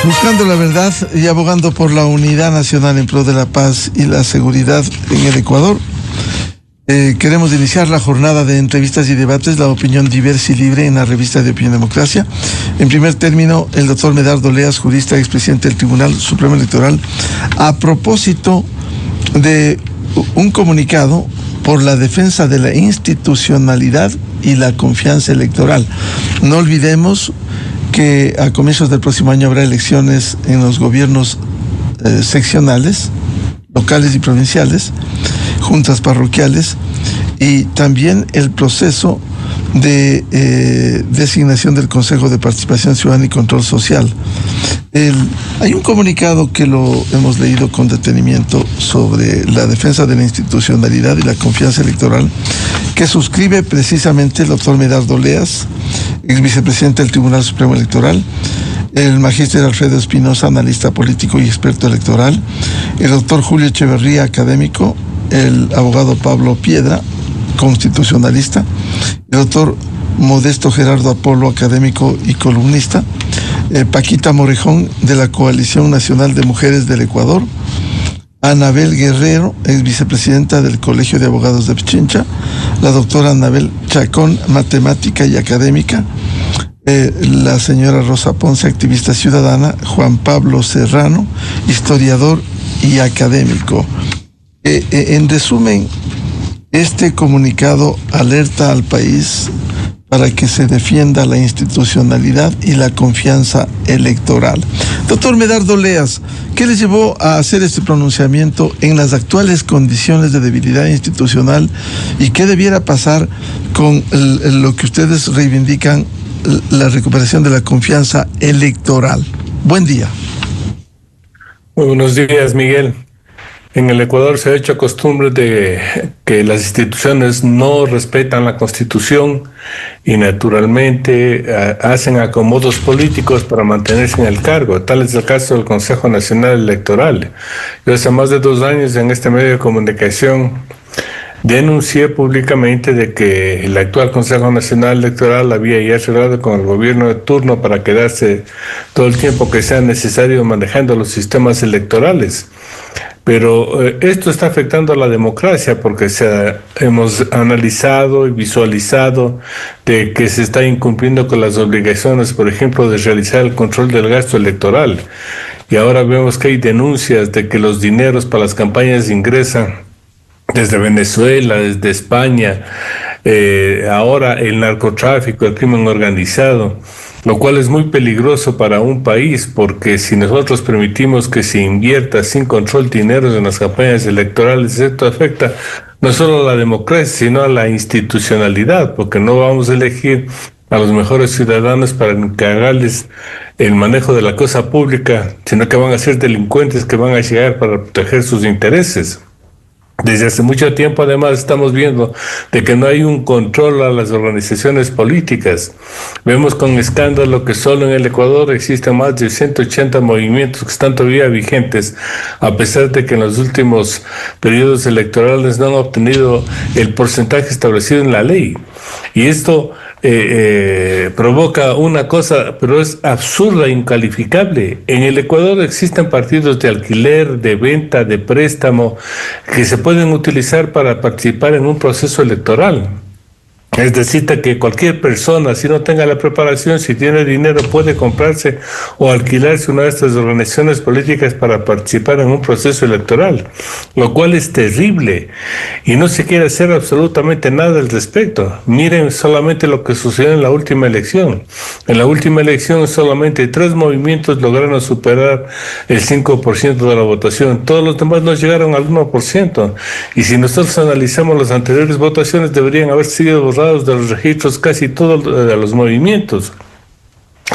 Buscando la verdad y abogando por la unidad nacional en pro de la paz y la seguridad en el Ecuador, queremos iniciar la jornada de entrevistas y debates, la opinión diversa y libre en la revista de Opinión Democracia. En primer término, el doctor Medardo Leas, jurista, expresidente del Tribunal Supremo Electoral, a propósito de un comunicado por la defensa de la institucionalidad y la confianza electoral. No olvidemos que a comienzos del próximo año habrá elecciones en los gobiernos seccionales, locales y provinciales, juntas parroquiales, y también el proceso de designación del Consejo de Participación Ciudadana y Control Social. Hay un comunicado que lo hemos leído con detenimiento sobre la defensa de la institucionalidad y la confianza electoral, que suscribe precisamente el doctor Medardo Leas, ex vicepresidente del Tribunal Supremo Electoral, el magíster Alfredo Espinosa, analista político y experto electoral, el doctor Julio Echeverría, académico, el abogado Pablo Piedra, constitucionalista, el doctor Modesto Gerardo Apolo, académico y columnista, Paquita Morejón, de la Coalición Nacional de Mujeres del Ecuador, Anabel Guerrero, ex vicepresidenta del Colegio de Abogados de Pichincha, la doctora Anabel Chacón, matemática y académica, la señora Rosa Ponce, activista ciudadana, Juan Pablo Serrano, historiador y académico. En resumen, este comunicado alerta al país para que se defienda la institucionalidad y la confianza electoral. Doctor Medardo Leas, ¿qué les llevó a hacer este pronunciamiento en las actuales condiciones de debilidad institucional y qué debiera pasar con lo que ustedes reivindican, la recuperación de la confianza electoral? Buen día. Muy buenos días, Miguel. En el Ecuador se ha hecho costumbre de que las instituciones no respetan la Constitución y naturalmente hacen acomodos políticos para mantenerse en el cargo. Tal es el caso del Consejo Nacional Electoral. Yo hace más de 2 años en este medio de comunicación denuncié públicamente de que el actual Consejo Nacional Electoral había ya cerrado con el gobierno de turno para quedarse todo el tiempo que sea necesario manejando los sistemas electorales. Pero esto está afectando a la democracia porque hemos analizado y visualizado de que se está incumpliendo con las obligaciones, por ejemplo, de realizar el control del gasto electoral. Y ahora vemos que hay denuncias de que los dineros para las campañas ingresan desde Venezuela, desde España, ahora el narcotráfico, el crimen organizado, lo cual es muy peligroso para un país, porque si nosotros permitimos que se invierta sin control dinero en las campañas electorales, esto afecta no solo a la democracia, sino a la institucionalidad, porque no vamos a elegir a los mejores ciudadanos para encargarles el manejo de la cosa pública, sino que van a ser delincuentes que van a llegar para proteger sus intereses. Desde hace mucho tiempo, además, estamos viendo de que no hay un control a las organizaciones políticas. Vemos con escándalo que solo en el Ecuador existen más de 180 movimientos que están todavía vigentes, a pesar de que en los últimos periodos electorales no han obtenido el porcentaje establecido en la ley. Y esto provoca una cosa, pero es absurda e incalificable. En el Ecuador existen partidos de alquiler, de venta, de préstamo, que se pueden utilizar para participar en un proceso electoral. Es decir, que cualquier persona, si no tenga la preparación, si tiene dinero, puede comprarse o alquilarse una de estas organizaciones políticas para participar en un proceso electoral, lo cual es terrible y no se quiere hacer absolutamente nada al respecto. Miren solamente lo que sucedió en la última elección. En la última elección solamente 3 movimientos lograron superar el 5% de la votación. Todos los demás no llegaron al 1%. Y si nosotros analizamos las anteriores votaciones, deberían haber sido borradas de los registros casi todos de los movimientos.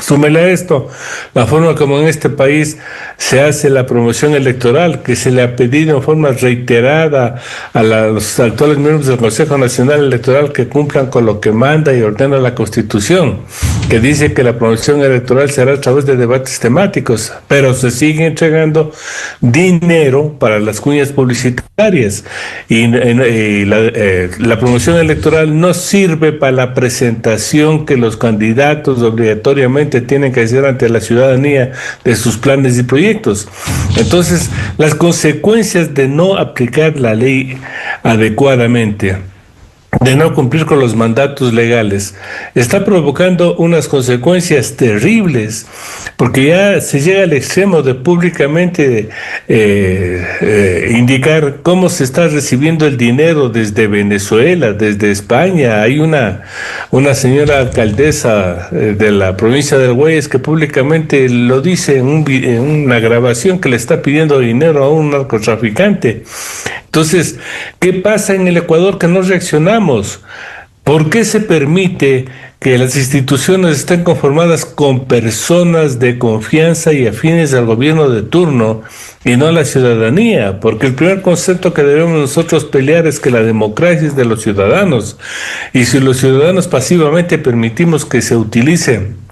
Súmele a esto la forma como en este país se hace la promoción electoral, que se le ha pedido en forma reiterada a los actuales miembros del Consejo Nacional Electoral que cumplan con lo que manda y ordena la Constitución. que dice que la promoción electoral será a través de debates temáticos, pero se sigue entregando dinero para las cuñas publicitarias y la promoción electoral no sirve para la presentación que los candidatos obligatoriamente tienen que hacer ante la ciudadanía de sus planes y proyectos. Entonces, las consecuencias de no aplicar la ley adecuadamente, de no cumplir con los mandatos legales, está provocando unas consecuencias terribles, porque ya se llega al extremo de públicamente indicar cómo se está recibiendo el dinero desde Venezuela, desde España. Hay una señora alcaldesa de la provincia del Guayas que públicamente lo dice en una grabación, que le está pidiendo dinero a un narcotraficante. Entonces, ¿qué pasa en el Ecuador que no reaccionamos? ¿Por qué se permite que las instituciones estén conformadas con personas de confianza y afines al gobierno de turno y no a la ciudadanía? Porque el primer concepto que debemos nosotros pelear es que la democracia es de los ciudadanos. Y si los ciudadanos pasivamente permitimos que se utilice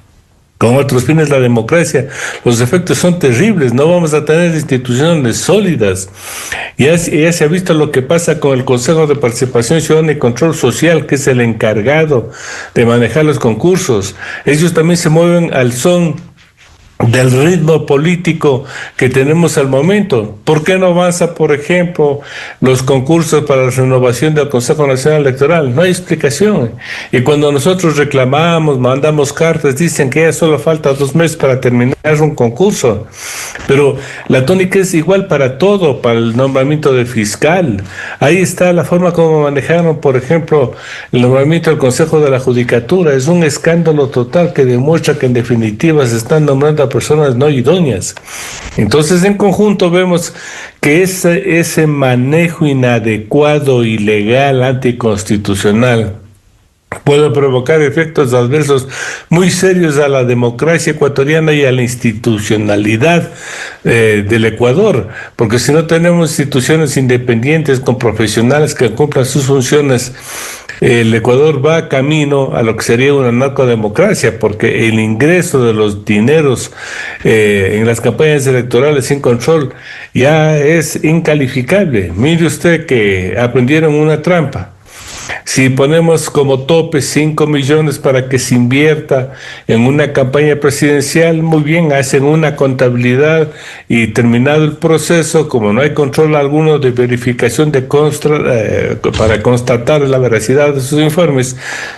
con otros fines la democracia, los efectos son terribles. No vamos a tener instituciones sólidas. Ya se ha visto lo que pasa con el Consejo de Participación Ciudadana y Control Social, que es el encargado de manejar los concursos. Ellos también se mueven al son del ritmo político que tenemos al momento. ¿Por qué no avanza, por ejemplo, los concursos para la renovación del Consejo Nacional Electoral? No hay explicación. Y cuando nosotros reclamamos, mandamos cartas, dicen que ya solo falta 2 meses para terminar un concurso. Pero la tónica es igual para todo, para el nombramiento del fiscal. Ahí está la forma como manejaron, por ejemplo, el nombramiento del Consejo de la Judicatura. Es un escándalo total que demuestra que en definitiva se están nombrando a personas no idóneas. Entonces, en conjunto vemos que ese manejo inadecuado, ilegal, anticonstitucional, puede provocar efectos adversos muy serios a la democracia ecuatoriana y a la institucionalidad del Ecuador, porque si no tenemos instituciones independientes con profesionales que cumplan sus funciones, el Ecuador va camino a lo que sería una narcodemocracia, porque el ingreso de los dineros en las campañas electorales sin control ya es incalificable. Mire usted que aprendieron una trampa. Si ponemos como tope 5 millones para que se invierta en una campaña presidencial, muy bien, hacen una contabilidad y terminado el proceso, como no hay control alguno de verificación para constatar la veracidad de sus informes,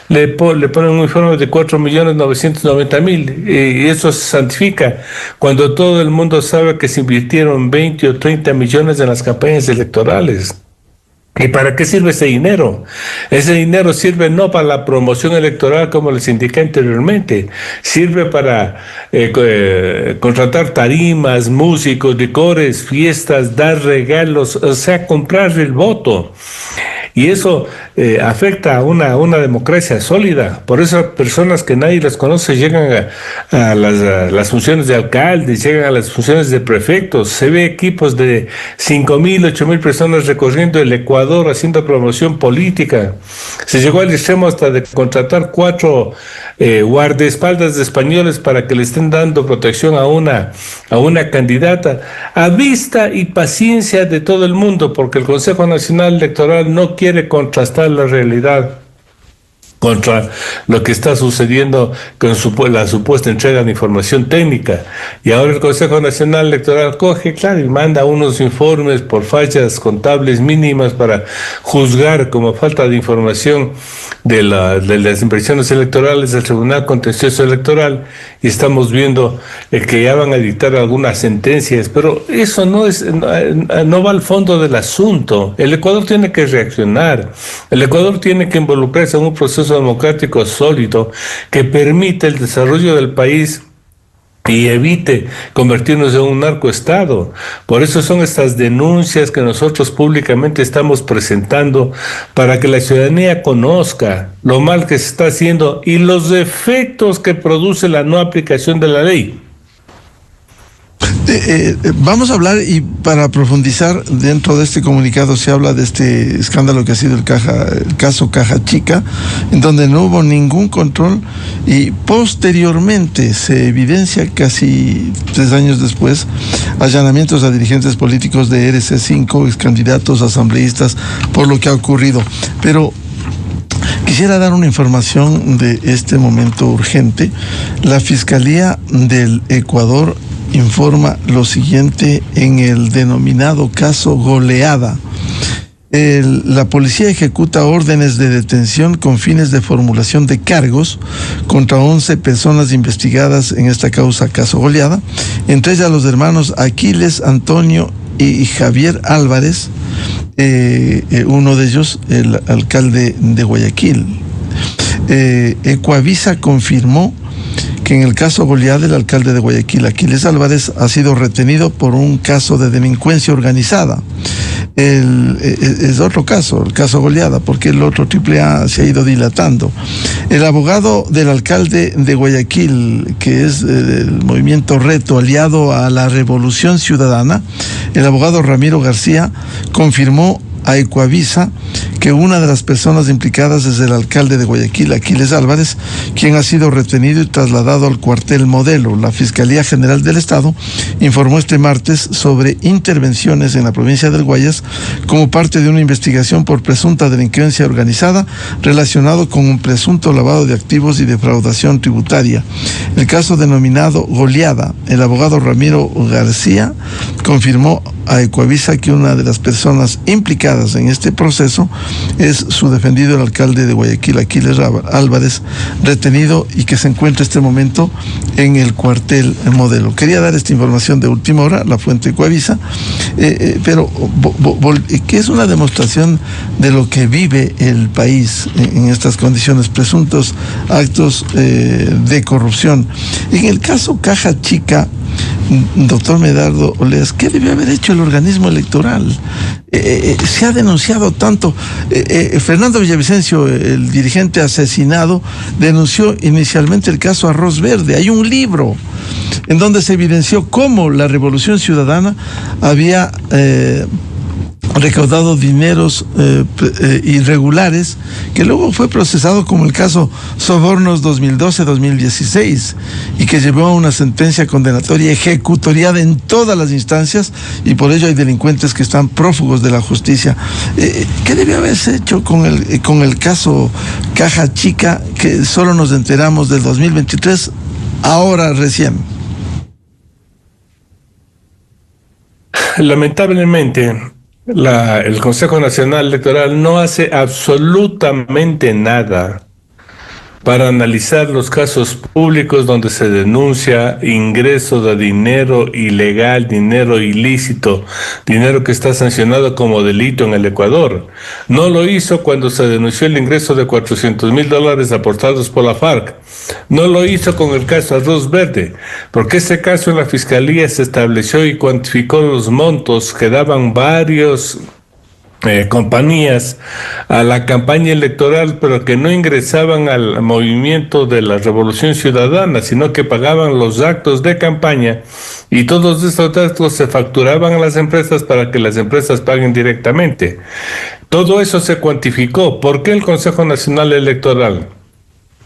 le ponen un informe de 4.990.000 y eso se santifica cuando todo el mundo sabe que se invirtieron 20 o 30 millones en las campañas electorales. ¿Y para qué sirve ese dinero? Ese dinero sirve no para la promoción electoral, como les indiqué anteriormente, sirve para contratar tarimas, músicos, licores, fiestas, dar regalos, o sea, comprar el voto. Y eso afecta a una democracia sólida. Por eso personas que nadie las conoce llegan a las funciones de alcaldes, llegan a las funciones de prefectos. Se ve equipos de 5.000, 8.000 personas recorriendo el Ecuador haciendo promoción política. Se llegó al extremo hasta de contratar 4 guardaespaldas de españoles para que le estén dando protección a una candidata, a vista y paciencia de todo el mundo, porque el Consejo Nacional Electoral no quiere contrastar la realidad contra lo que está sucediendo con la supuesta entrega de información técnica. Y ahora el Consejo Nacional Electoral coge, claro, y manda unos informes por fallas contables mínimas para juzgar como falta de información de las inversiones electorales del Tribunal Contencioso Electoral, y estamos viendo que ya van a dictar algunas sentencias, pero eso no va al fondo del asunto. El Ecuador tiene que reaccionar, el Ecuador tiene que involucrarse en un proceso democrático sólido que permita el desarrollo del país y evite convertirnos en un narcoestado. Por eso son estas denuncias que nosotros públicamente estamos presentando, para que la ciudadanía conozca lo mal que se está haciendo y los efectos que produce la no aplicación de la ley. Vamos a hablar, y para profundizar, dentro de este comunicado se habla de este escándalo que ha sido el caso Caja Chica, en donde no hubo ningún control, y posteriormente se evidencia, casi 3 años después, allanamientos a dirigentes políticos de RC5, ex candidatos, asambleístas, por lo que ha ocurrido. Pero quisiera dar una información de este momento urgente. La Fiscalía del Ecuador informa lo siguiente en el denominado caso Goleada. La policía ejecuta órdenes de detención con fines de formulación de cargos contra 11 personas investigadas en esta causa, caso Goleada, entre ellas los hermanos Aquiles, Antonio y Javier Álvarez, uno de ellos el alcalde de Guayaquil. Ecuavisa confirmó que en el caso Goleada, el alcalde de Guayaquil, Aquiles Álvarez, ha sido retenido por un caso de delincuencia organizada. Es otro caso, el caso Goleada, porque el otro AAA se ha ido dilatando. El abogado del alcalde de Guayaquil, que es del movimiento Reto, aliado a la Revolución Ciudadana, el abogado Ramiro García, confirmó a Ecuavisa que una de las personas implicadas es el alcalde de Guayaquil, Aquiles Álvarez, quien ha sido retenido y trasladado al cuartel Modelo. La Fiscalía General del Estado informó este martes sobre intervenciones en la provincia del Guayas como parte de una investigación por presunta delincuencia organizada relacionado con un presunto lavado de activos y defraudación tributaria. El caso denominado Goleada, el abogado Ramiro García confirmó a Ecuavisa que una de las personas implicadas en este proceso es su defendido, el alcalde de Guayaquil, Aquiles Álvarez, retenido y que se encuentra en este momento en el cuartel Modelo. Quería dar esta información de última hora, la fuente Ecuavisa, pero que es una demostración de lo que vive el país en estas condiciones, presuntos actos de corrupción. En el caso Caja Chica, doctor Medardo Oleas, ¿qué debió haber hecho el organismo electoral? Se ha denunciado tanto. Fernando Villavicencio, el dirigente asesinado, denunció inicialmente el caso Arroz Verde. Hay un libro en donde se evidenció cómo la Revolución Ciudadana había recaudado dineros irregulares, que luego fue procesado como el caso Sobornos 2012-2016 y que llevó a una sentencia condenatoria ejecutoriada en todas las instancias, y por ello hay delincuentes que están prófugos de la justicia. ¿Qué debió haberse hecho con el caso Caja Chica, que solo nos enteramos del 2023, ahora recién? Lamentablemente, el Consejo Nacional Electoral no hace absolutamente nada para analizar los casos públicos donde se denuncia ingreso de dinero ilegal, dinero ilícito, dinero que está sancionado como delito en el Ecuador. No lo hizo cuando se denunció el ingreso de $400,000 aportados por la FARC. No lo hizo con el caso Arroz Verde, porque ese caso en la Fiscalía se estableció y cuantificó los montos que daban varios compañías a la campaña electoral, pero que no ingresaban al movimiento de la Revolución Ciudadana, sino que pagaban los actos de campaña, y todos estos actos se facturaban a las empresas para que las empresas paguen directamente. Todo eso se cuantificó. ¿Por qué el Consejo Nacional Electoral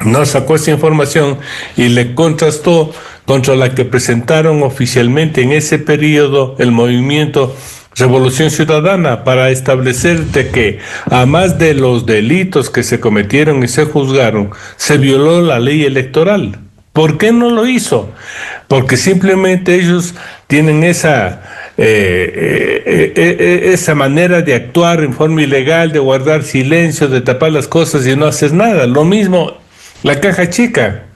no sacó esa información y le contrastó contra la que presentaron oficialmente en ese periodo el movimiento Revolución Ciudadana, para establecerte que, a más de los delitos que se cometieron y se juzgaron, se violó la ley electoral? ¿Por qué no lo hizo? Porque simplemente ellos tienen esa manera de actuar en forma ilegal, de guardar silencio, de tapar las cosas y no hacer nada. Lo mismo la Caja Chica.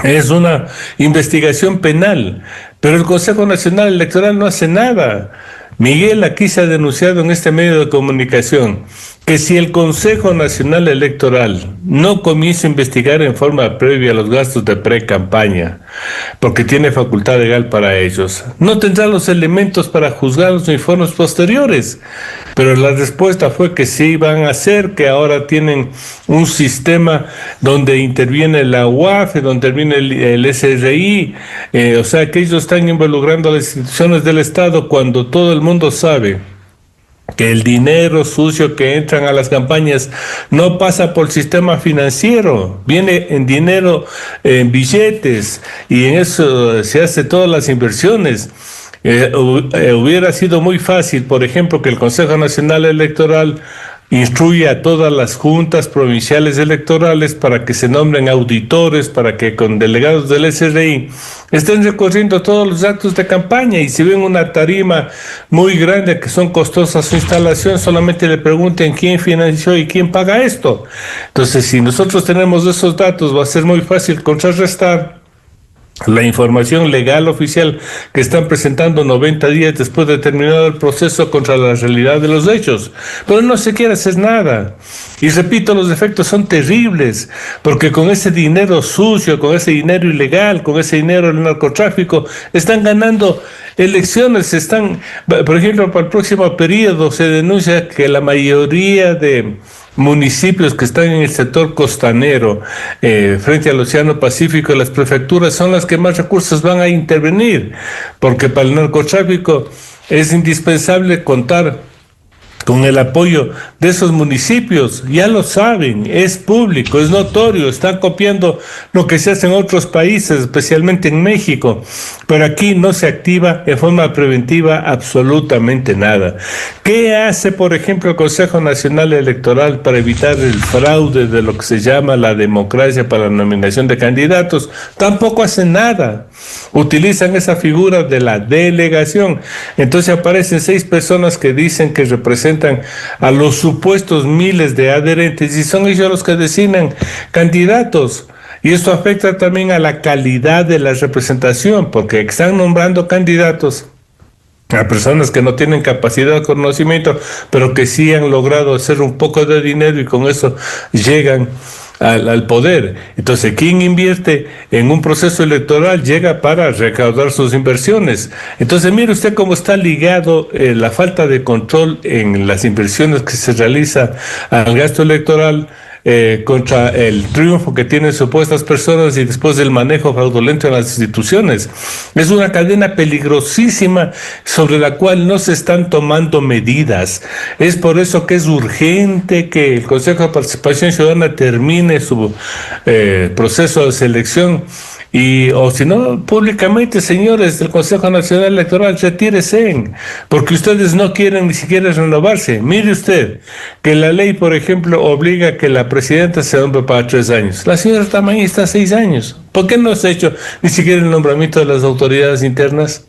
Es una investigación penal, pero el Consejo Nacional Electoral no hace nada. Miguel, aquí se ha denunciado en este medio de comunicación que si el Consejo Nacional Electoral no comienza a investigar en forma previa los gastos de pre-campaña, porque tiene facultad legal para ellos, no tendrá los elementos para juzgar los informes posteriores. Pero la respuesta fue que sí van a hacer, que ahora tienen un sistema donde interviene la UAF, donde interviene el SRI, o sea que ellos están involucrando a las instituciones del Estado cuando todo el mundo sabe que el dinero sucio que entran a las campañas no pasa por el sistema financiero, viene en dinero, en billetes, y en eso se hace todas las inversiones. Hubiera sido muy fácil, por ejemplo, que el Consejo Nacional Electoral instruye a todas las juntas provinciales electorales para que se nombren auditores, para que con delegados del SRI estén recorriendo todos los actos de campaña, y si ven una tarima muy grande que son costosas su instalación, solamente le pregunten quién financió y quién paga esto. Entonces, si nosotros tenemos esos datos, va a ser muy fácil contrarrestar la información legal oficial que están presentando 90 días después de terminado el proceso contra la realidad de los hechos. Pero no se quiere hacer nada. Y repito, los efectos son terribles, porque con ese dinero sucio, con ese dinero ilegal, con ese dinero del narcotráfico, están ganando elecciones. Por ejemplo, para el próximo periodo se denuncia que la mayoría de municipios que están en el sector costanero, frente al Océano Pacífico, las prefecturas son las que más recursos van a intervenir, porque para el narcotráfico es indispensable contar con el apoyo de esos municipios. Ya lo saben, es público, es notorio, están copiando lo que se hace en otros países, especialmente en México, pero aquí no se activa en forma preventiva absolutamente nada. ¿Qué hace, por ejemplo, el Consejo Nacional Electoral para evitar el fraude de lo que se llama la democracia para la nominación de candidatos? Tampoco hacen nada. Utilizan esa figura de la delegación. Entonces aparecen 6 personas que dicen que representan a los supuestos miles de adherentes, y son ellos los que designan candidatos. Y esto afecta también a la calidad de la representación, porque están nombrando candidatos a personas que no tienen capacidad o conocimiento, pero que sí han logrado hacer un poco de dinero y con eso llegan al poder. Entonces, quien invierte en un proceso electoral llega para recaudar sus inversiones. Entonces, mire usted cómo está ligado la falta de control en las inversiones que se realiza al gasto electoral, contra el triunfo que tienen supuestas personas y después del manejo fraudulento en las instituciones. Es una cadena peligrosísima sobre la cual no se están tomando medidas. Es por eso que es urgente que el Consejo de Participación Ciudadana termine su proceso de selección. O si no, públicamente, señores del Consejo Nacional Electoral, retírese, porque ustedes no quieren ni siquiera renovarse. Mire usted, que la ley, por ejemplo, obliga a que la presidenta se nombre para 3 años. La señora Tamayo está 6 años. ¿Por qué no se ha hecho ni siquiera el nombramiento de las autoridades internas?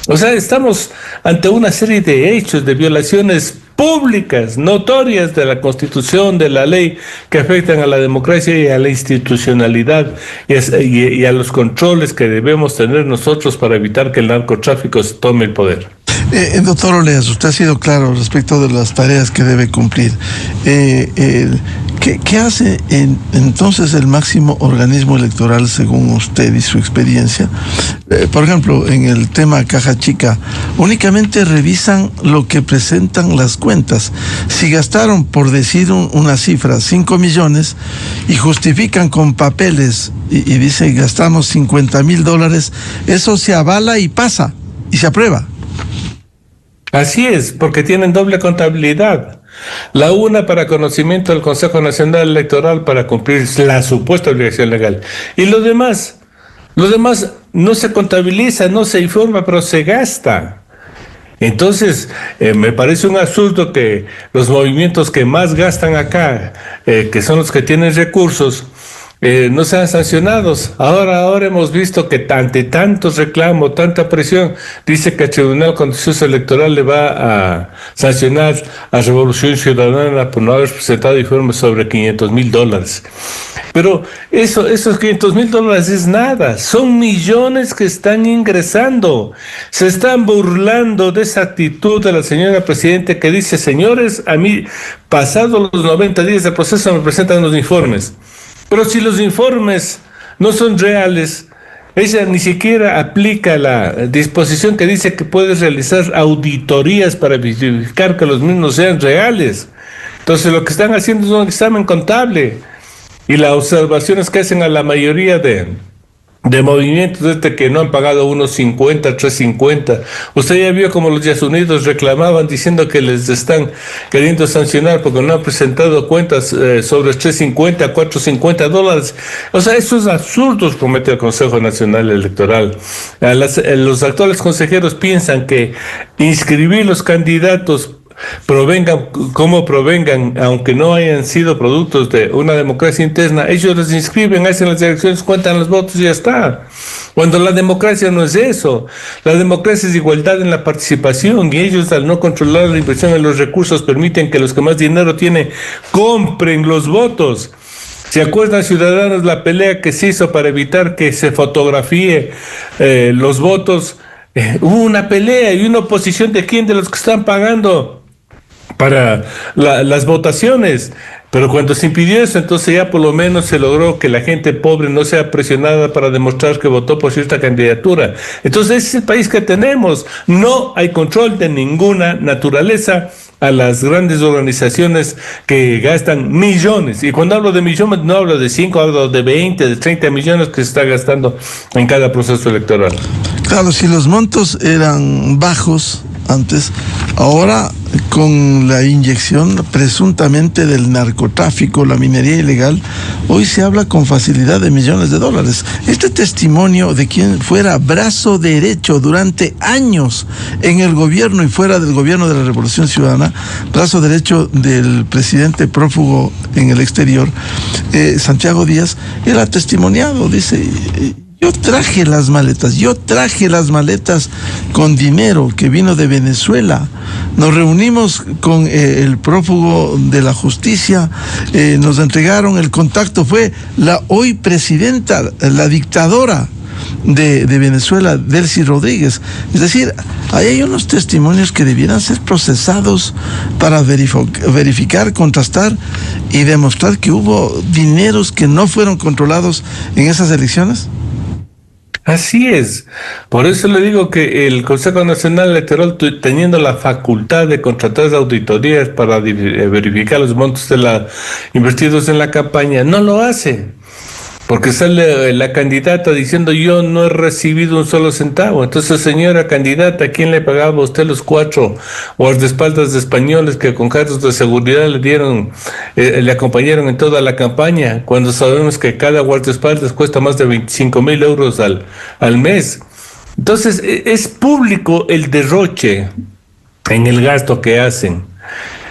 O sea, estamos ante una serie de hechos, de violaciones públicas, notorias de la Constitución, de la ley, que afectan a la democracia y a la institucionalidad y a los controles que debemos tener nosotros para evitar que el narcotráfico se tome el poder. Doctor Oleas, usted ha sido claro respecto de las tareas que debe cumplir. ¿Qué hace entonces el máximo organismo electoral según usted y su experiencia? Por ejemplo, en el tema Caja Chica, únicamente revisan lo que presentan las cuentas. Si gastaron, por decir una cifra, 5 millones y justifican con papeles y dice gastamos $50,000, eso se avala y pasa y se aprueba. Así es, porque tienen doble contabilidad. La una para conocimiento del Consejo Nacional Electoral para cumplir la supuesta obligación legal. Y lo demás no se contabiliza, no se informa, pero se gasta. Entonces, me parece un absurdo que los movimientos que más gastan acá, que son los que tienen recursos, no sean sancionados. Ahora hemos visto que ante tantos reclamos, tanta presión, dice que el Tribunal Contencioso Electoral le va a sancionar a Revolución Ciudadana por no haber presentado informes sobre $500,000. Pero esos $500,000 es nada, son millones que están ingresando. Se están burlando de esa actitud de la señora presidenta que dice: señores, a mí, pasados los 90 días de proceso, me presentan los informes. Pero si los informes no son reales, ella ni siquiera aplica la disposición que dice que puedes realizar auditorías para verificar que los mismos sean reales. Entonces lo que están haciendo es un examen contable. Y las observaciones que hacen a la mayoría de movimientos desde que no han pagado unos 50, 350. Usted ya vio como los Estados Unidos reclamaban diciendo que les están queriendo sancionar porque no han presentado cuentas sobre $350, $450. O sea, esos absurdos comete el Consejo Nacional Electoral. Los actuales consejeros piensan que inscribir los candidatos provengan como provengan, aunque no hayan sido productos de una democracia interna, ellos los inscriben, hacen las elecciones, cuentan los votos y ya está. Cuando la democracia no es eso, la democracia es igualdad en la participación, y ellos, al no controlar la inversión en los recursos, permiten que los que más dinero tienen compren los votos. ¿Se acuerdan, ciudadanos, la pelea que se hizo para evitar que se fotografíe los votos? Hubo una pelea y una oposición de quién, de los que están pagando para las votaciones. Pero cuando se impidió eso, entonces ya por lo menos se logró que la gente pobre no sea presionada para demostrar que votó por cierta candidatura. Entonces ese es el país que tenemos. No hay control de ninguna naturaleza a las grandes organizaciones que gastan millones. Y cuando hablo de millones, no hablo de 5, hablo de 20, de 30 millones que se está gastando en cada proceso electoral. Claro, si los montos eran bajos antes, ahora con la inyección presuntamente del narcotráfico, la minería ilegal, hoy se habla con facilidad de millones de dólares. Este testimonio de quien fuera brazo derecho durante años en el gobierno y fuera del gobierno de la Revolución Ciudadana, brazo derecho del presidente prófugo en el exterior, Santiago Díaz, él ha testimoniado, dice: yo traje las maletas con dinero que vino de Venezuela. Nos reunimos con el prófugo de la justicia, nos entregaron el contacto, fue la hoy presidenta, la dictadora de Venezuela, Delcy Rodríguez. Es decir, ahí hay unos testimonios que debieran ser procesados para verificar, contrastar y demostrar que hubo dineros que no fueron controlados en esas elecciones. Así es. Por eso le digo que el Consejo Nacional Electoral, teniendo la facultad de contratar auditorías para verificar los montos invertidos en la campaña, no lo hace. Porque sale la candidata diciendo: yo no he recibido un solo centavo. Entonces, señora candidata, ¿a quién le pagaba usted los 4 guardaespaldas españoles que con cargos de seguridad le acompañaron en toda la campaña? Cuando sabemos que cada guardaespaldas cuesta más de 25,000 euros al mes. Entonces, es público el derroche en el gasto que hacen.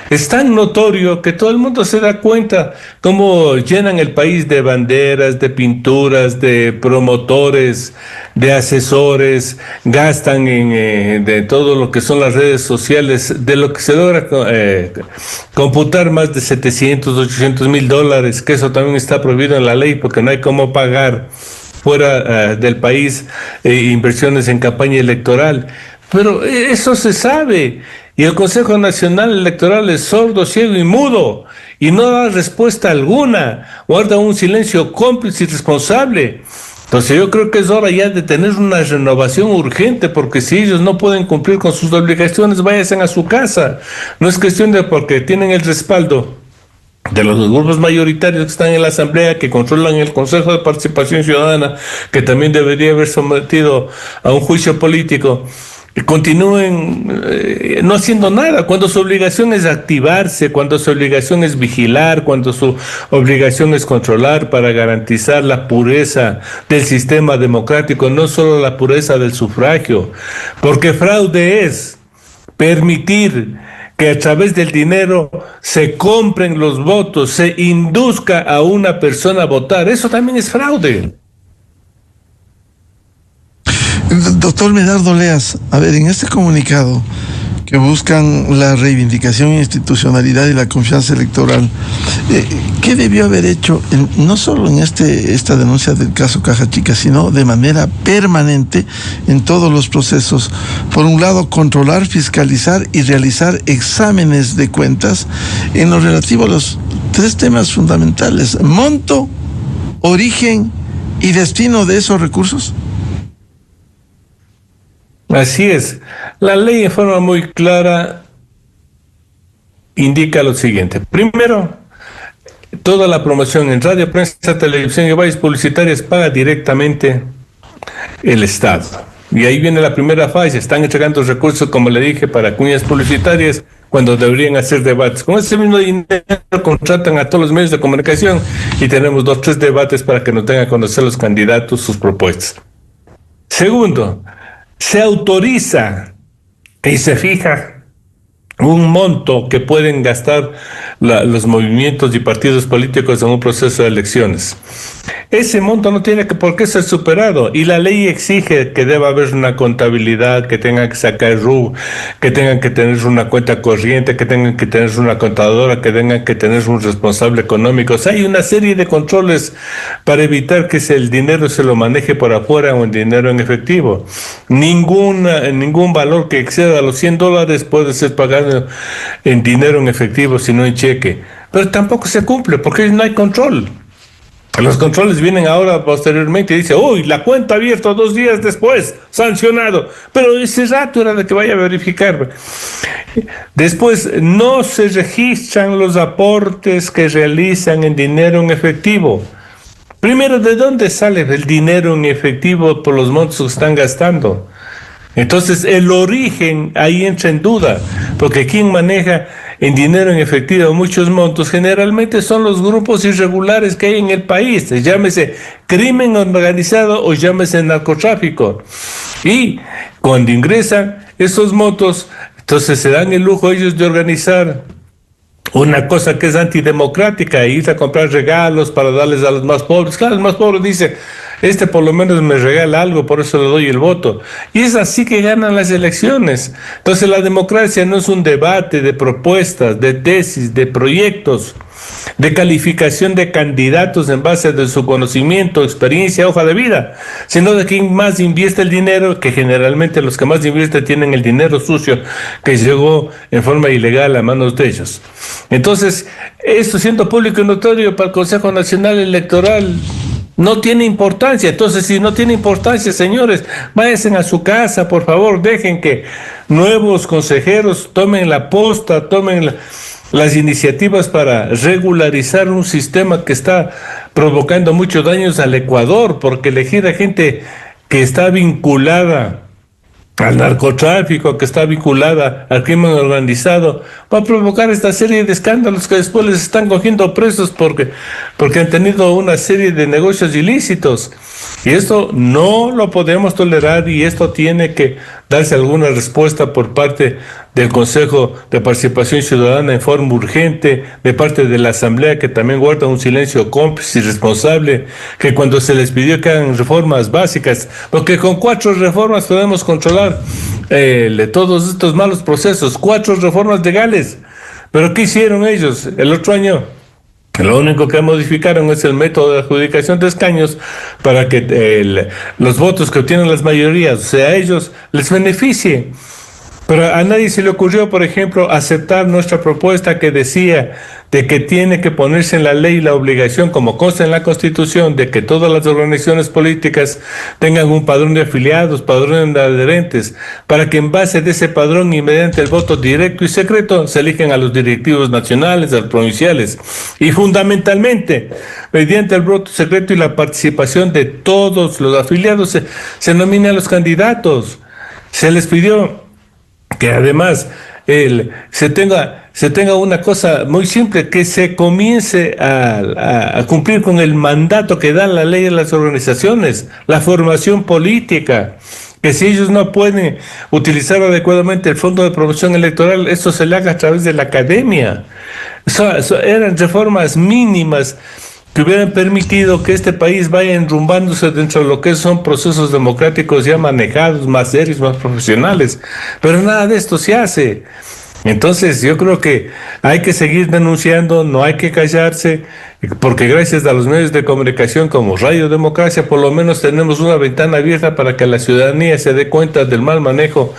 Es tan notorio que todo el mundo se da cuenta cómo llenan el país de banderas, de pinturas, de promotores, de asesores, gastan de todo lo que son las redes sociales, de lo que se logra computar más de 700, 800 mil dólares, que eso también está prohibido en la ley porque no hay cómo pagar fuera del país inversiones en campaña electoral. Pero eso se sabe. Y el Consejo Nacional Electoral es sordo, ciego y mudo, y no da respuesta alguna, guarda un silencio cómplice y responsable. Entonces yo creo que es hora ya de tener una renovación urgente, porque si ellos no pueden cumplir con sus obligaciones, váyanse a su casa. No es cuestión de porque tienen el respaldo de los grupos mayoritarios que están en la Asamblea, que controlan el Consejo de Participación Ciudadana, que también debería haber sometido a un juicio político, que continúen no haciendo nada, cuando su obligación es activarse, cuando su obligación es vigilar, cuando su obligación es controlar para garantizar la pureza del sistema democrático, no solo la pureza del sufragio, porque fraude es permitir que a través del dinero se compren los votos, se induzca a una persona a votar. Eso también es fraude. Doctor Medardo Leas, a ver, en este comunicado que buscan la reivindicación, institucionalidad y la confianza electoral, ¿qué debió haber hecho, no solo en esta denuncia del caso Caja Chica, sino de manera permanente en todos los procesos? Por un lado, controlar, fiscalizar y realizar exámenes de cuentas en lo relativo a los 3 temas fundamentales: monto, origen y destino de esos recursos. Así es. La ley en forma muy clara indica lo siguiente. Primero, toda la promoción en radio, prensa, televisión y vallas publicitarias paga directamente el Estado. Y ahí viene la primera fase. Están entregando recursos, como le dije, para cuñas publicitarias cuando deberían hacer debates. Con ese mismo dinero contratan a todos los medios de comunicación y tenemos 2 o 3 debates para que nos den a conocer los candidatos sus propuestas. Segundo, se autoriza y se fija un monto que pueden gastar los movimientos y partidos políticos en un proceso de elecciones. Ese monto no tiene por qué ser superado, y la ley exige que deba haber una contabilidad, que tengan que sacar RUB, que tengan que tener una cuenta corriente, que tengan que tener una contadora, que tengan que tener un responsable económico. O sea, hay una serie de controles para evitar que el dinero se lo maneje por afuera o en dinero en efectivo. Ningún valor que exceda los $100 puede ser pagado en dinero en efectivo, sino en cheque. Pero tampoco se cumple porque no hay control. Los controles vienen ahora posteriormente y dice, uy, la cuenta abierta 2 días después, sancionado. Pero ese rato era de que vaya a verificar. Después, no se registran los aportes que realizan en dinero en efectivo. Primero, ¿de dónde sale el dinero en efectivo por los montos que están gastando? Entonces, el origen ahí entra en duda, porque quien maneja en dinero en efectivo muchos montos generalmente son los grupos irregulares que hay en el país, llámese crimen organizado o llámese narcotráfico. Y cuando ingresan esos montos, entonces se dan el lujo ellos de organizar una cosa que es antidemocrática, ir a comprar regalos para darles a los más pobres. Claro, el más pobre dice, por lo menos me regala algo, por eso le doy el voto. Y es así que ganan las elecciones. Entonces la democracia no es un debate de propuestas, de tesis, de proyectos, de calificación de candidatos en base de su conocimiento, experiencia, hoja de vida, sino de quién más invierte el dinero, que generalmente los que más invierten tienen el dinero sucio que llegó en forma ilegal a manos de ellos. Entonces, esto siendo público y notorio para el Consejo Nacional Electoral, no tiene importancia. Entonces, si no tiene importancia, señores, váyanse a su casa, por favor, dejen que nuevos consejeros tomen la posta, tomen las iniciativas para regularizar un sistema que está provocando muchos daños al Ecuador, porque elegir a gente que está vinculada al narcotráfico, que está vinculada al crimen organizado, va a provocar esta serie de escándalos que después les están cogiendo presos porque han tenido una serie de negocios ilícitos. Y esto no lo podemos tolerar, y esto tiene que darse alguna respuesta por parte del Consejo de Participación Ciudadana en forma urgente, de parte de la Asamblea, que también guarda un silencio cómplice y responsable, que cuando se les pidió que hagan reformas básicas, porque con 4 reformas podemos controlar todos estos malos procesos, 4 reformas legales. Pero ¿qué hicieron ellos el otro año? Lo único que modificaron es el método de adjudicación de escaños para que los votos que obtienen las mayorías, o sea, a ellos les beneficie. Pero a nadie se le ocurrió, por ejemplo, aceptar nuestra propuesta que decía de que tiene que ponerse en la ley la obligación, como consta en la Constitución, de que todas las organizaciones políticas tengan un padrón de afiliados, padrón de adherentes, para que en base de ese padrón y mediante el voto directo y secreto se elijan a los directivos nacionales, a los provinciales, y fundamentalmente, mediante el voto secreto y la participación de todos los afiliados, se nominen a los candidatos. Se les pidió que además se tenga una cosa muy simple, que se comience a cumplir con el mandato que da la ley de las organizaciones, la formación política, que si ellos no pueden utilizar adecuadamente el fondo de promoción electoral, esto se le haga a través de la academia. Eran reformas mínimas que hubieran permitido que este país vaya enrumbándose dentro de lo que son procesos democráticos ya manejados, más serios, más profesionales. Pero nada de esto se hace. Entonces yo creo que hay que seguir denunciando, no hay que callarse, porque gracias a los medios de comunicación como Radio Democracia, por lo menos tenemos una ventana abierta para que la ciudadanía se dé cuenta del mal manejo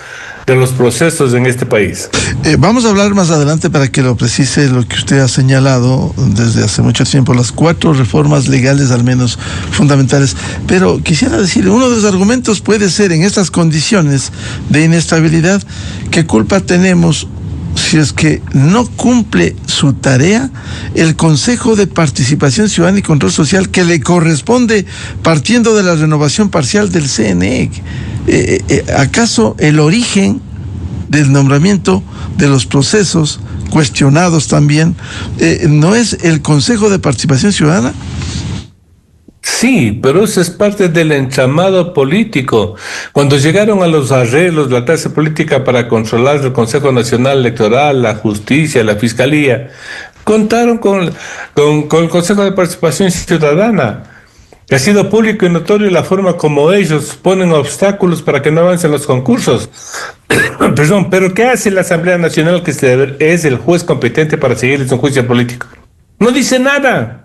de los procesos en este país. Vamos a hablar más adelante para que lo precise lo que usted ha señalado desde hace mucho tiempo, las 4 reformas legales al menos fundamentales. Pero quisiera decir, uno de los argumentos puede ser en estas condiciones de inestabilidad, ¿qué culpa tenemos si es que no cumple su tarea el Consejo de Participación Ciudadana y Control Social que le corresponde partiendo de la renovación parcial del CNE? ¿Acaso el origen del nombramiento de los procesos cuestionados también no es el Consejo de Participación Ciudadana? Sí, pero eso es parte del entramado político. Cuando llegaron a los arreglos, la clase política para controlar el Consejo Nacional Electoral, la justicia, la fiscalía, contaron con el Consejo de Participación Ciudadana. Ha sido público y notorio la forma como ellos ponen obstáculos para que no avancen los concursos. Perdón, pero ¿qué hace la Asamblea Nacional, que es el juez competente para seguirles un juicio político? No dice nada.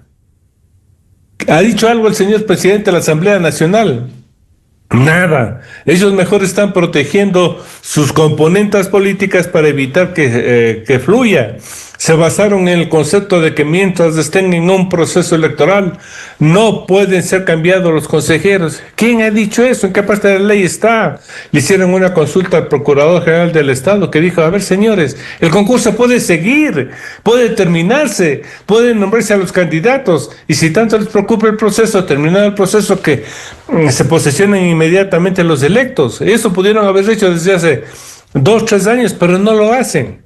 ¿Ha dicho algo el señor presidente de la Asamblea Nacional? Nada. Ellos mejor están protegiendo sus componentes políticas para evitar que fluya. Se basaron en el concepto de que mientras estén en un proceso electoral no pueden ser cambiados los consejeros. ¿Quién ha dicho eso? ¿En qué parte de la ley está? Le hicieron una consulta al Procurador General del Estado que dijo, a ver señores, el concurso puede seguir, puede terminarse, pueden nombrarse a los candidatos y si tanto les preocupa el proceso, terminar el proceso, que se posesionen inmediatamente los electos. Eso pudieron haber hecho desde hace 2, 3 años, pero no lo hacen.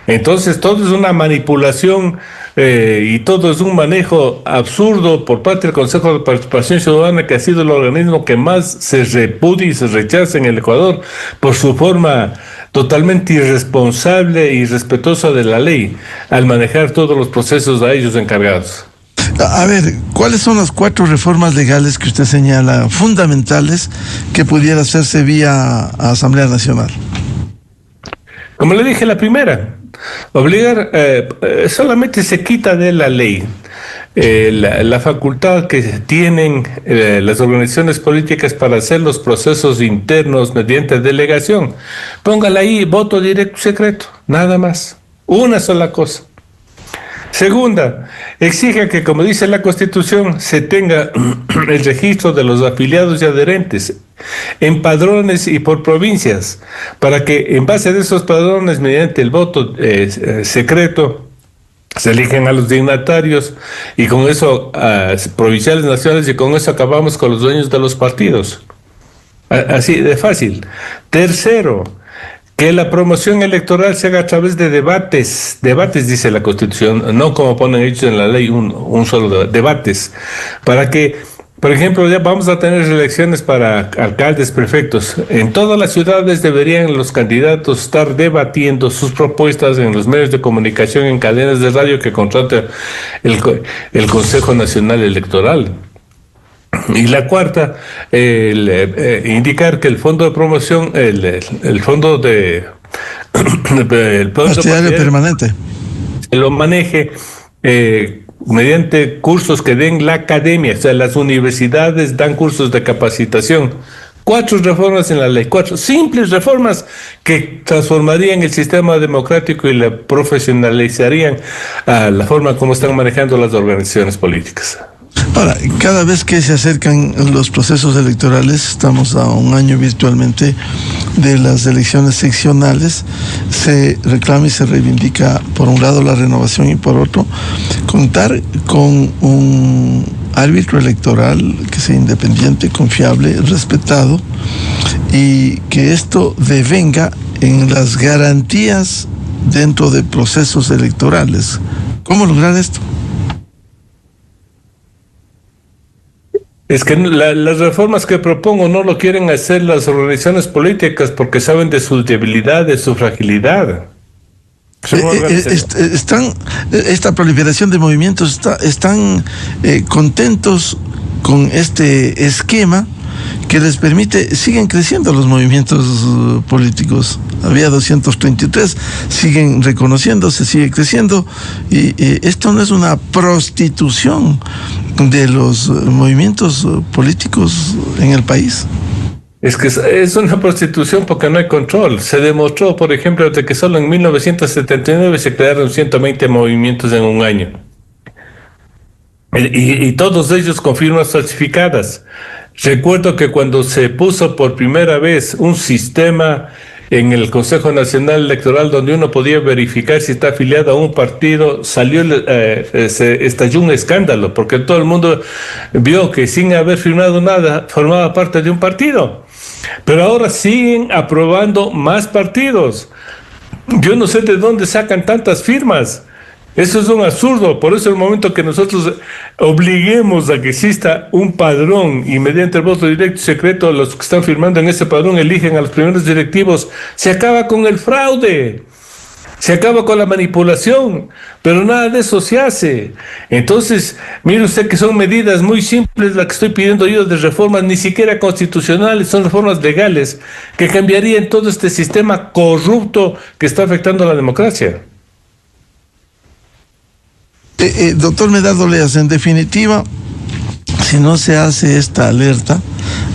Entonces todo es una manipulación y todo es un manejo absurdo por parte del Consejo de Participación Ciudadana, que ha sido el organismo que más se repudia y se rechaza en el Ecuador por su forma totalmente irresponsable y irrespetuosa de la ley al manejar todos los procesos a ellos encargados. A ver, ¿cuáles son las 4 reformas legales que usted señala fundamentales que pudiera hacerse vía Asamblea Nacional? Como le dije, la primera, obligar, solamente se quita de la ley la facultad que tienen las organizaciones políticas para hacer los procesos internos mediante delegación. Póngala ahí, voto directo secreto, nada más. Una sola cosa. Segunda, exige que, como dice la Constitución, se tenga el registro de los afiliados y adherentes en padrones y por provincias, para que en base de esos padrones, mediante el voto secreto, se eligen a los dignatarios y con eso provinciales, nacionales, y con eso acabamos con los dueños de los partidos. Así de fácil. Tercero, que la promoción electoral se haga a través de debates dice la Constitución, no como ponen ellos en la ley, un solo debates, para que, por ejemplo, ya vamos a tener elecciones para alcaldes, prefectos. En todas las ciudades deberían los candidatos estar debatiendo sus propuestas en los medios de comunicación, en cadenas de radio que contrata el Consejo Nacional Electoral. Y la cuarta, indicar que el fondo de promoción, el fondo de el partidario permanente, lo maneje mediante cursos que den la academia, o sea, las universidades dan cursos de capacitación. 4 reformas en la ley, 4 simples reformas que transformarían el sistema democrático y le profesionalizarían la forma como están manejando las organizaciones políticas. Ahora, cada vez que se acercan los procesos electorales, estamos a un año virtualmente de las elecciones seccionales, se reclama y se reivindica, por un lado, la renovación y por otro, contar con un árbitro electoral que sea independiente, confiable, respetado, y que esto devenga en las garantías dentro de procesos electorales. ¿Cómo lograr esto? Es que las reformas que propongo no lo quieren hacer las organizaciones políticas porque saben de su debilidad, de su fragilidad. Esta proliferación de movimientos están contentos con este esquema que les permite, siguen creciendo los movimientos políticos. Había 233, siguen reconociéndose, sigue creciendo, y esto no es una prostitución de los movimientos políticos en el país. Es que es una prostitución porque no hay control. Se demostró, por ejemplo, de que solo en 1979 se crearon 120 movimientos en un año. Y todos ellos con firmas falsificadas. Recuerdo que cuando se puso por primera vez un sistema en el Consejo Nacional Electoral donde uno podía verificar si está afiliado a un partido, se estalló un escándalo, porque todo el mundo vio que sin haber firmado nada formaba parte de un partido. Pero ahora siguen aprobando más partidos. Yo no sé de dónde sacan tantas firmas. Eso es un absurdo. Por eso, en el momento que nosotros obliguemos a que exista un padrón y mediante el voto directo y secreto los que están firmando en ese padrón eligen a los primeros directivos, se acaba con el fraude, se acaba con la manipulación, pero nada de eso se hace. Entonces, mire usted que son medidas muy simples las que estoy pidiendo yo de reformas, ni siquiera constitucionales, son reformas legales que cambiarían todo este sistema corrupto que está afectando a la democracia. Doctor Medardo Oleas, en definitiva, si no se hace esta alerta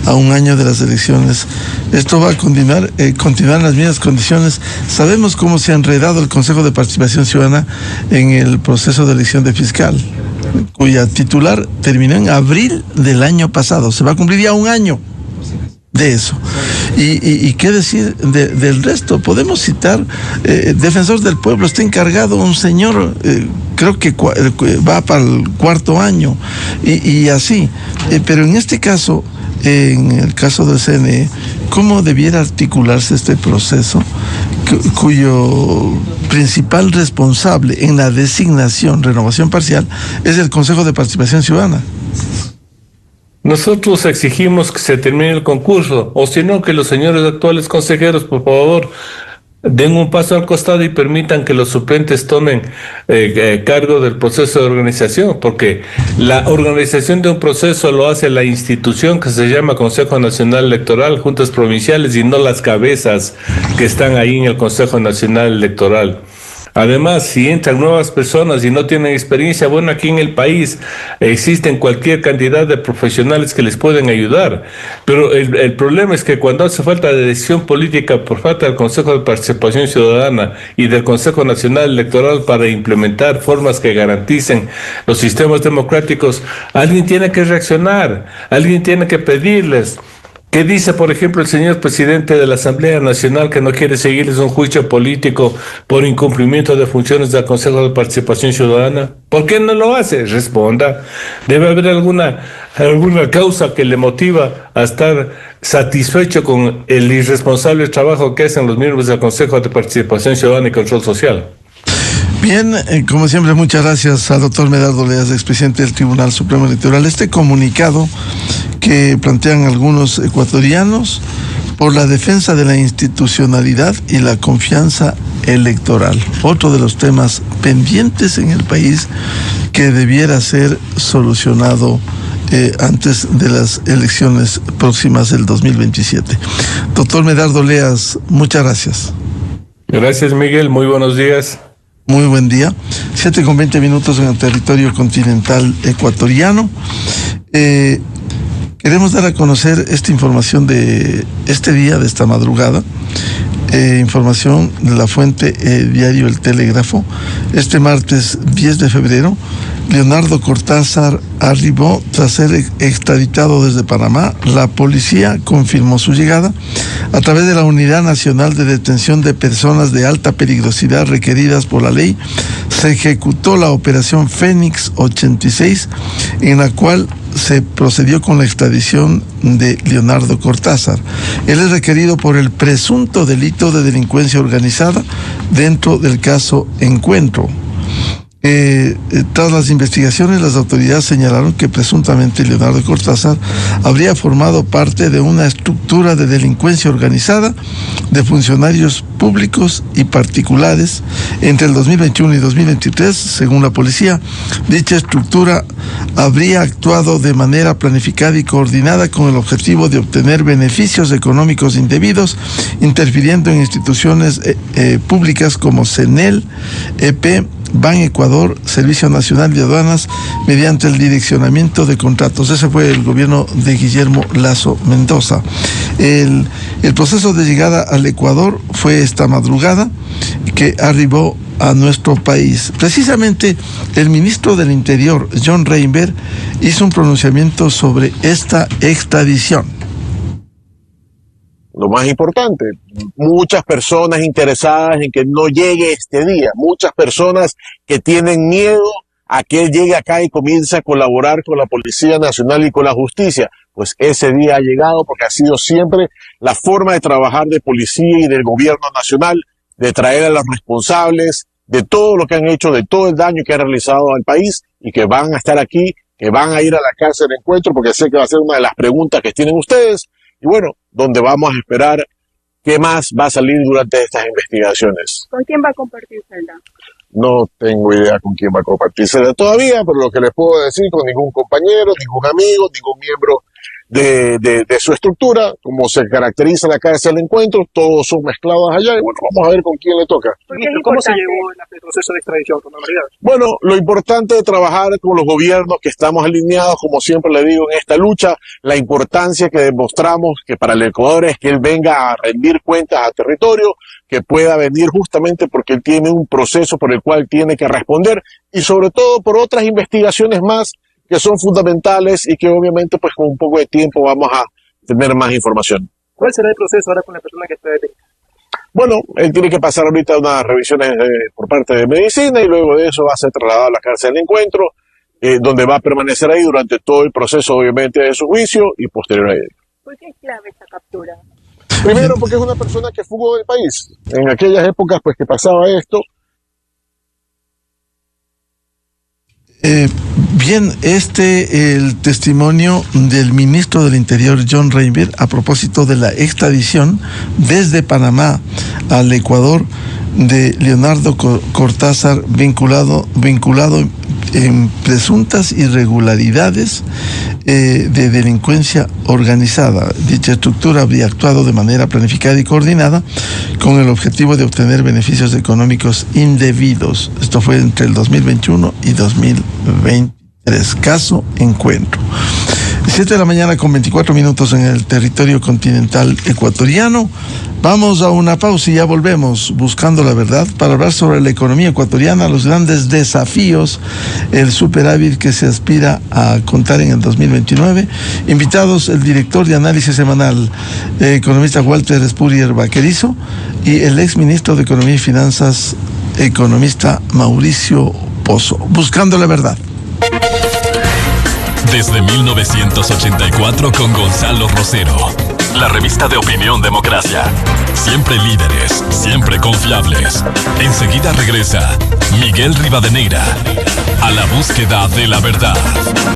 a un año de las elecciones, esto va a continuar en las mismas condiciones. Sabemos cómo se ha enredado el Consejo de Participación Ciudadana en el proceso de elección de fiscal, cuya titular terminó en abril del año pasado. Se va a cumplir ya un año de eso. Y qué decir del resto. Podemos citar, Defensor del Pueblo, está encargado un señor, creo que va para el cuarto año, y así. Pero en este caso, en el caso del CNE, ¿cómo debiera articularse este proceso cuyo principal responsable en la designación, renovación parcial, es el Consejo de Participación Ciudadana? Nosotros exigimos que se termine el concurso, o si no, que los señores actuales consejeros, por favor, den un paso al costado y permitan que los suplentes tomen cargo del proceso de organización, porque la organización de un proceso lo hace la institución que se llama Consejo Nacional Electoral, juntas provinciales, y no las cabezas que están ahí en el Consejo Nacional Electoral. Además, si entran nuevas personas y no tienen experiencia, bueno, aquí en el país existen cualquier cantidad de profesionales que les pueden ayudar. Pero el problema es que cuando hace falta de decisión política por falta del Consejo de Participación Ciudadana y del Consejo Nacional Electoral para implementar formas que garanticen los sistemas democráticos, alguien tiene que reaccionar, alguien tiene que pedirles. ¿Qué dice, por ejemplo, el señor presidente de la Asamblea Nacional que no quiere seguirles un juicio político por incumplimiento de funciones del Consejo de Participación Ciudadana? ¿Por qué no lo hace? Responda. Debe haber alguna causa que le motiva a estar satisfecho con el irresponsable trabajo que hacen los miembros del Consejo de Participación Ciudadana y Control Social. Bien, como siempre, muchas gracias al doctor Medardo Oleas, expresidente del Tribunal Supremo Electoral. Este comunicado que plantean algunos ecuatorianos por la defensa de la institucionalidad y la confianza electoral. Otro de los temas pendientes en el país que debiera ser solucionado antes de las elecciones próximas del 2027. Doctor Medardo Oleas, muchas gracias. Gracias, Miguel. Muy buenos días. Muy buen día. 7:20 en el territorio continental ecuatoriano. Queremos dar a conocer esta información de este día, de esta madrugada. Información de la fuente diario El Telégrafo. Este martes 10 de febrero, Leonardo Cortázar arribó tras ser extraditado desde Panamá. La policía confirmó su llegada a través de la Unidad Nacional de Detención de Personas de Alta Peligrosidad requeridas por la ley. Se ejecutó la operación Fénix 86, en la cual se procedió con la extradición de Leonardo Cortázar. Él es requerido por el presunto delito de delincuencia organizada dentro del caso Encuentro. Tras las investigaciones, las autoridades señalaron que presuntamente Leonardo Cortázar habría formado parte de una estructura de delincuencia organizada de funcionarios públicos y particulares entre el 2021 y 2023. Según la policía, dicha estructura habría actuado de manera planificada y coordinada con el objetivo de obtener beneficios económicos indebidos, interfiriendo en instituciones públicas como CNEL, EP, Ban Ecuador, Servicio Nacional de Aduanas, mediante el direccionamiento de contratos. Ese fue el gobierno de Guillermo Lasso Mendoza. El proceso de llegada al Ecuador fue esta madrugada que arribó a nuestro país. Precisamente el ministro del Interior, John Reinberg, hizo un pronunciamiento sobre esta extradición. Lo más importante, muchas personas interesadas en que no llegue este día, muchas personas que tienen miedo a que él llegue acá y comience a colaborar con la Policía Nacional y con la justicia. Pues ese día ha llegado porque ha sido siempre la forma de trabajar de policía y del gobierno nacional, de traer a los responsables de todo lo que han hecho, de todo el daño que han realizado al país y que van a estar aquí, que van a ir a la cárcel de encuentro, porque sé que va a ser una de las preguntas que tienen ustedes. Y bueno, donde vamos a esperar qué más va a salir durante estas investigaciones. ¿Con quién va a compartir celda? No tengo idea con quién va a compartir celda todavía, pero lo que les puedo decir, con ningún compañero, ningún amigo, ningún miembro de su estructura, como se caracteriza la cárcel de encuentro, todos son mezclados allá y bueno, vamos a ver con quién le toca. ¿Cómo se llevó el proceso de extradición con normalidad? Bueno, lo importante es trabajar con los gobiernos que estamos alineados, como siempre le digo, en esta lucha, la importancia que demostramos que para el Ecuador es que él venga a rendir cuentas a territorio, que pueda venir justamente porque él tiene un proceso por el cual tiene que responder y sobre todo por otras investigaciones más que son fundamentales y que obviamente pues con un poco de tiempo vamos a tener más información. ¿Cuál será el proceso ahora con la persona que está detenida? Bueno, él tiene que pasar ahorita unas revisiones por parte de medicina y luego de eso va a ser trasladado a la cárcel de encuentro, donde va a permanecer ahí durante todo el proceso obviamente de su juicio y posterior a ello. ¿Por qué es clave esta captura? Primero porque es una persona que fugó del país. En aquellas épocas pues que pasaba esto. Bien, el testimonio del ministro del Interior, John Reinberg, a propósito de la extradición desde Panamá al Ecuador de Leonardo Cortázar, vinculado en presuntas irregularidades de delincuencia organizada. Dicha estructura habría actuado de manera planificada y coordinada con el objetivo de obtener beneficios económicos indebidos. Esto fue entre el 2021 y 2023. Caso Encuentro. 7 de la mañana con 24 minutos en el territorio continental ecuatoriano. Vamos a una pausa y ya volvemos buscando la verdad para hablar sobre la economía ecuatoriana, los grandes desafíos, el superávit que se aspira a contar en el 2029. Invitados el director de análisis semanal, economista Walter Spurrier Vaquerizo, y el exministro de Economía y Finanzas, economista Mauricio Pozo. Buscando la verdad. Desde 1984 con Gonzalo Rosero. La revista de opinión Democracia. Siempre líderes, siempre confiables. Enseguida regresa Miguel Rivadeneira a la búsqueda de la verdad.